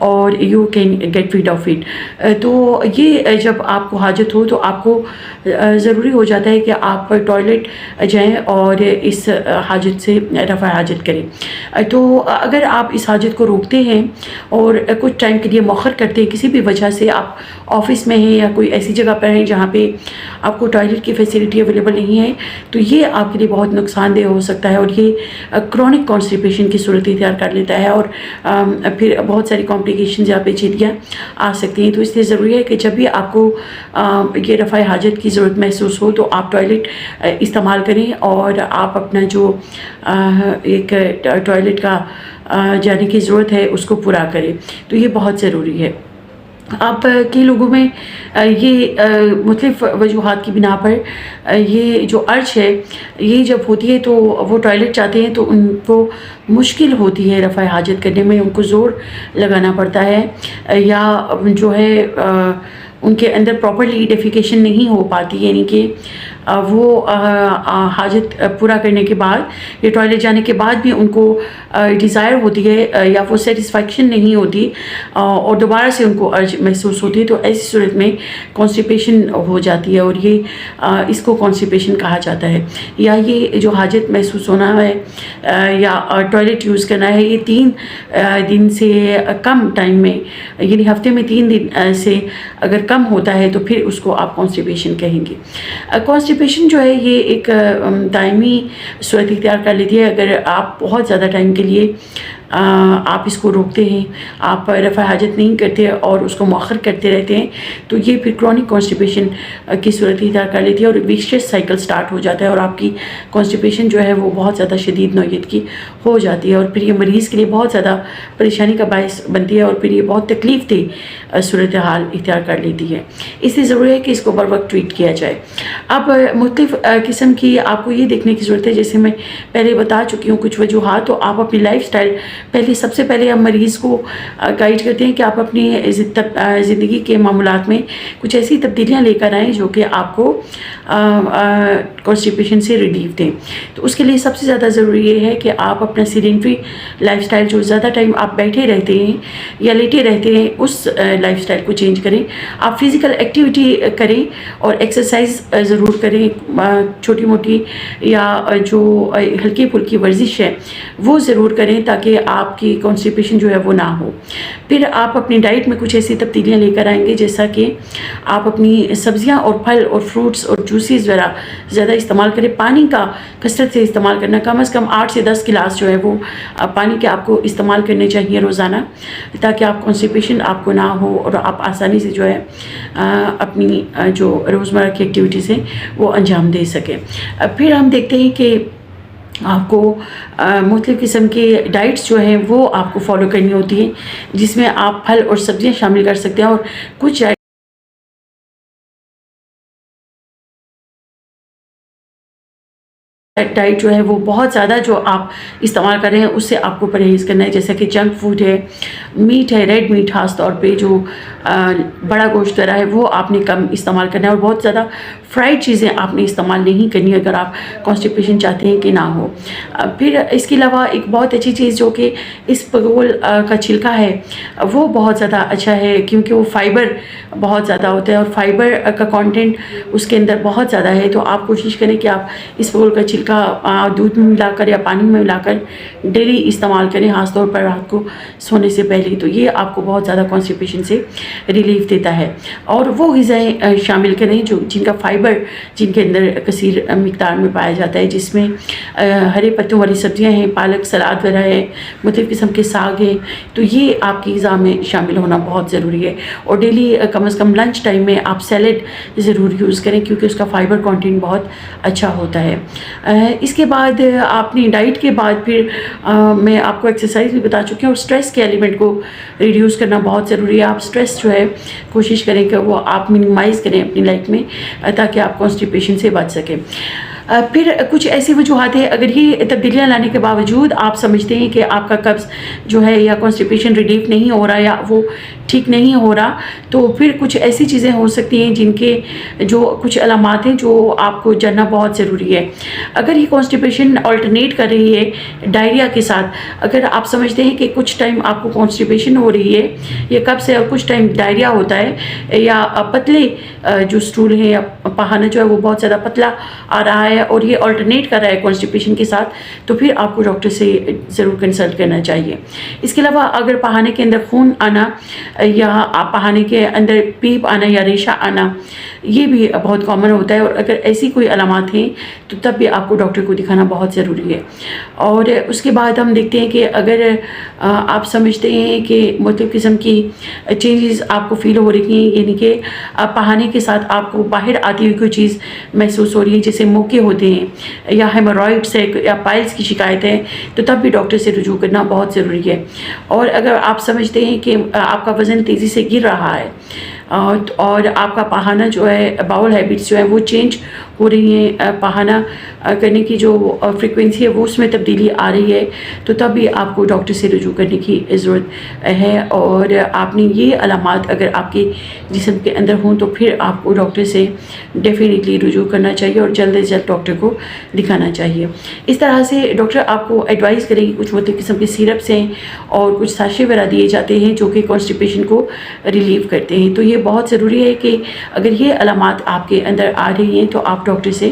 اور you can get rid of it. تو یہ جب آپ کو حاجت ہو تو آپ کو ضروری ہو جاتا ہے کہ آپ ٹوائلٹ جائیں اور اس حاجت سے رفع حاجت کریں. تو اگر آپ اس حاجت کو روکتے ہیں اور کچھ ٹائم کے لیے مؤخر کرتے ہیں کسی بھی وجہ سے، آپ آفس میں ہیں یا کوئی ایسی جگہ پر ہیں جہاں پہ آپ کو ٹوائلٹ کی فیسلٹی اویلیبل نہیں ہے، تو یہ آپ کے لیے بہت نقصان دہ ہو سکتا ہے اور یہ کرونک کانسٹیپیشن کی صورت اختیار کر لیتا ہے اور پھر بہت ساری کمپلیکیشنز یا پیچیدگیاں آ سکتی ہیں. تو اس لیے ضروری ہے کہ جب بھی آپ کو یہ رفع حاجت کی ضرورت محسوس ہو تو آپ ٹوائلٹ استعمال کریں اور آپ اپنا جو ایک ٹوائلٹ کا جانے کی ضرورت ہے اس کو پورا کریں. تو یہ بہت ضروری ہے. آپ کئی لوگوں میں یہ مختلف وجوہات کی بنا پر یہ جو ارج ہے یہ جب ہوتی ہے تو وہ ٹوائلٹ جاتے ہیں تو ان کو مشکل ہوتی ہے رفع حاجت کرنے میں، ان کو زور لگانا پڑتا ہے یا جو ہے ان کے اندر پراپرلی ڈیفیکیشن نہیں ہو پاتی، یعنی کہ وہ حاجت پورا کرنے کے بعد یا ٹوائلٹ جانے کے بعد بھی ان کو ڈیزائر ہوتی ہے یا وہ سیٹسفیکشن نہیں ہوتی اور دوبارہ سے ان کو ارج محسوس ہوتی ہے. تو ایسی صورت میں کانسٹیپیشن ہو جاتی ہے اور یہ اس کو کانسٹیپیشن کہا جاتا ہے. یا یہ جو حاجت محسوس ہونا ہے یا ٹوائلٹ یوز کرنا ہے، یہ 3 دن سے کم ٹائم میں، یعنی ہفتے میں 3 دن سے اگر کم ہوتا ہے تو پھر اس کو آپ کانسٹیپیشن کہیں گے. کانسٹیپیشن جو ہے یہ ایک دائمی صورت اختیار کر لیتی ہے اگر آپ بہت زیادہ ٹائم کے لیے آپ اس کو روکتے ہیں، آپ رفع حاجت نہیں کرتے اور اس کو مؤخر کرتے رہتے ہیں، تو یہ پھر کرونک کانسٹیپیشن کی صورت اختیار کر لیتی ہے اور ویشیس سائیکل سٹارٹ ہو جاتا ہے اور آپ کی کانسٹیپیشن جو ہے وہ بہت زیادہ شدید نوعیت کی ہو جاتی ہے اور پھر یہ مریض کے لیے بہت زیادہ پریشانی کا باعث بنتی ہے اور پھر یہ بہت تکلیف دہ صورتحال اختیار کر لیتی ہے. اس لیے ضروری ہے کہ اس کو بر وقت ٹریٹ کیا جائے. اب مختلف قسم کی آپ کو یہ دیکھنے کی ضرورت ہے، جیسے میں پہلے بتا چکی ہوں کچھ وجوہات. تو آپ اپنی لائف سٹائل سب سے پہلے ہم مریض کو گائیڈ کرتے ہیں کہ آپ اپنی زندگی کے معمولات میں کچھ ایسی تبدیلیاں لے کر آئیں جو کہ آپ کو کانسٹیپیشن سے ریلیف دیں. تو اس کے لیے سب سے زیادہ ضروری یہ ہے کہ آپ اپنا سیڈنٹری لائف سٹائل، جو زیادہ ٹائم آپ بیٹھے رہتے ہیں یا لیٹے رہتے ہیں، اس لائف سٹائل کو چینج کریں. آپ فزیکل ایکٹیویٹی کریں اور ایکسرسائز ضرور کریں، چھوٹی موٹی یا جو ہلکی پھلکی ورزش ہے وہ ضرور کریں تاکہ آپ کی کانسٹیپیشن جو ہے وہ نہ ہو. پھر آپ اپنی ڈائٹ میں کچھ ایسی تبدیلیاں لے کر آئیں گے جیسا کہ آپ اپنی سبزیاں اور پھل اور فروٹس اور جوسیز وغیرہ زیادہ استعمال کریں. پانی کا کثرت سے استعمال کرنا، کم از کم 8 سے 10 گلاس جو ہے وہ پانی کے آپ کو استعمال کرنے چاہیے روزانہ، تاکہ آپ کانسٹیپیشن آپ کو نہ ہو اور آپ آسانی سے جو ہے اپنی جو روزمرہ کی ایکٹیویٹیز ہیں وہ انجام دے سکیں. پھر ہم دیکھتے ہیں کہ آپ کو مختلف قسم کے ڈائٹس جو ہیں وہ آپ کو فالو کرنی ہوتی ہیں، جس میں آپ پھل اور سبزیاں شامل کر سکتے ہیں اور کچھ ڈائٹ جو ہے وہ بہت زیادہ جو آپ استعمال کر رہے ہیں اس سے آپ کو پرہیز کرنا ہے، جیسا کہ جنک فوڈ ہے، میٹ ہے، ریڈ میٹ خاص طور پہ جو بڑا گوشت وغیرہ ہے وہ آپ نے کم استعمال کرنا ہے اور بہت زیادہ فرائیڈ چیزیں آپ نے استعمال نہیں کرنی اگر آپ کانسٹیپیشن چاہتے ہیں کہ نہ ہو. پھر اس کے علاوہ ایک بہت اچھی چیز جو کہ اسپغول کا چھلکا ہے وہ بہت زیادہ اچھا ہے کیونکہ وہ فائبر بہت زیادہ ہوتا ہے اور فائبر کا کانٹینٹ اس کے اندر بہت زیادہ ہے. تو آپ کوشش کریں کہ آپ اسپغول کا چھلکا دودھ میں ملا کر یا پانی میں ملا کر ڈیلی استعمال کریں، خاص طور پر رات کو سونے سے پہلے. تو یہ آپ کو بہت زیادہ کانسٹیپیشن سے ریلیف دیتا ہے. اور وہ غذائیں شامل کریں جن کا فائبر جن کے اندر کثیر مقدار میں پایا جاتا ہے، جس میں ہرے پتوں والی سبزیاں ہیں، پالک، سلاد وغیرہ ہے، مختلف قسم کے ساگ ہیں. تو یہ آپ کی غذا میں شامل ہونا بہت ضروری ہے. اور ڈیلی کم از کم لنچ ٹائم میں آپ سیلڈ ضرور یوز کریں کیونکہ اس کا فائبر کانٹینٹ بہت اچھا ہوتا ہے. اس کے بعد اپنی ڈائٹ کے بعد پھر میں آپ کو ایکسرسائز بھی بتا چکی ہوں. اور اسٹریس کے ایلیمنٹ کو ریڈیوس کرنا بہت ضروری ہے. آپ اسٹریس جو ہے کوشش کریں کہ وہ آپ منیمائز کریں اپنی لائف میں تاکہ آپ کانسٹیپیشن سے بچ سکیں. پھر کچھ ایسی وجوہات ہیں، اگر یہ تبدیلیاں لانے کے باوجود آپ سمجھتے ہیں کہ آپ کا قبض جو ہے یا کانسٹیپیشن ریلیف نہیں ہو رہا یا وہ ٹھیک نہیں ہو رہا تو پھر کچھ ایسی چیزیں ہو سکتی ہیں جن کے جو کچھ علامات ہیں جو آپ کو جاننا بہت ضروری ہے۔ اگر یہ کانسٹیپیشن آلٹرنیٹ کر رہی ہے ڈائریا کے ساتھ، اگر آپ سمجھتے ہیں کہ کچھ ٹائم آپ کو کانسٹیپیشن ہو رہی ہے یا کب سے، اور کچھ ٹائم ڈائریا ہوتا ہے، یا پتلے جو سٹول ہیں یا پہانا جو ہے وہ بہت زیادہ پتلا آ رہا ہے اور یہ آلٹرنیٹ کر رہا ہے کانسٹیپیشن کے ساتھ، تو پھر آپ کو ڈاکٹر سے ضرور کنسلٹ کرنا چاہیے۔ اس کے علاوہ اگر پہانے کے اندر خون آنا یا پہانے کے اندر پیپ آنا یا ریشہ آنا، یہ بھی بہت کامن ہوتا ہے، اور اگر ایسی کوئی علامات ہیں تو تب بھی آپ کو ڈاکٹر کو دکھانا بہت ضروری ہے۔ اور اس کے بعد ہم دیکھتے ہیں کہ اگر آپ سمجھتے ہیں کہ مختلف قسم کی چینجز آپ کو فیل ہو رہی ہیں، یعنی کہ پہانے کے ساتھ آپ کو باہر آتی ہوئی کوئی چیز محسوس ہو رہی ہے، جیسے موقع ہوتے ہیں یا ہیمورائڈس ہے یا پائلس کی شکایت ہے، تو تب بھی ڈاکٹر سے رجوع کرنا بہت ضروری ہے۔ اور اگر آپ سمجھتے ہیں کہ آپ کا وزن تیزی سے گر رہا ہے اور آپ کا پہانا جو ہے، باؤل ہیبٹس جو ہیں وہ چینج ہو رہی ہیں، پہانا کرنے کی جو فریکوینسی ہے وہ اس میں تبدیلی آ رہی ہے، تو تب بھی آپ کو ڈاکٹر سے رجوع کرنے کی ضرورت ہے۔ اور آپ نے یہ علامات اگر آپ کے جسم کے اندر ہوں تو پھر آپ کو ڈاکٹر سے ڈیفینیٹلی رجوع کرنا چاہیے اور جلد از جلد ڈاکٹر کو دکھانا چاہیے۔ اس طرح سے ڈاکٹر آپ کو ایڈوائز کریں گے، کچھ مختلف قسم کے سیرپس ہیں اور کچھ ساشے وغیرہ دیے جاتے ہیں جو کہ کانسٹیپیشن کو ریلیو کرتے ہیں۔ تو یہ بہت ضروری ہے کہ اگر یہ علامات آپ کے اندر آ رہی ہیں تو آپ ڈاکٹر سے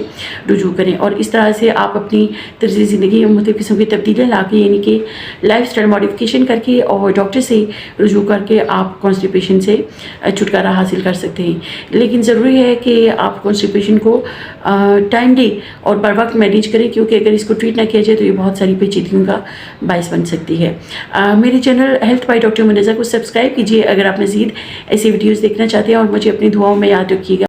رجوع کریں، اور اس طرح سے آپ اپنی طرز زندگی میں مختلف قسم کی تبدیلیاں لا کے، یعنی کہ لائف سٹائل ماڈیفکیشن کر کے اور ڈاکٹر سے رجوع کر کے آپ کانسٹیپیشن سے چھٹکارا حاصل کر سکتے ہیں۔ لیکن ضروری ہے کہ آپ کانسٹیپیشن کو ٹائملی اور بر وقت مینیج کریں، کیونکہ اگر اس کو ٹریٹ نہ کیا جائے تو یہ بہت ساری پیچیدگیوں کا باعث بن سکتی ہے۔ میرے channel health by doctor Muneeza کو سبسکرائب کیجیے اگر آپ مزید ایسی ویڈیوز دیکھنا چاہتے ہیں، اور مجھے اپنی دعاؤں میں یاد رکھیے گا۔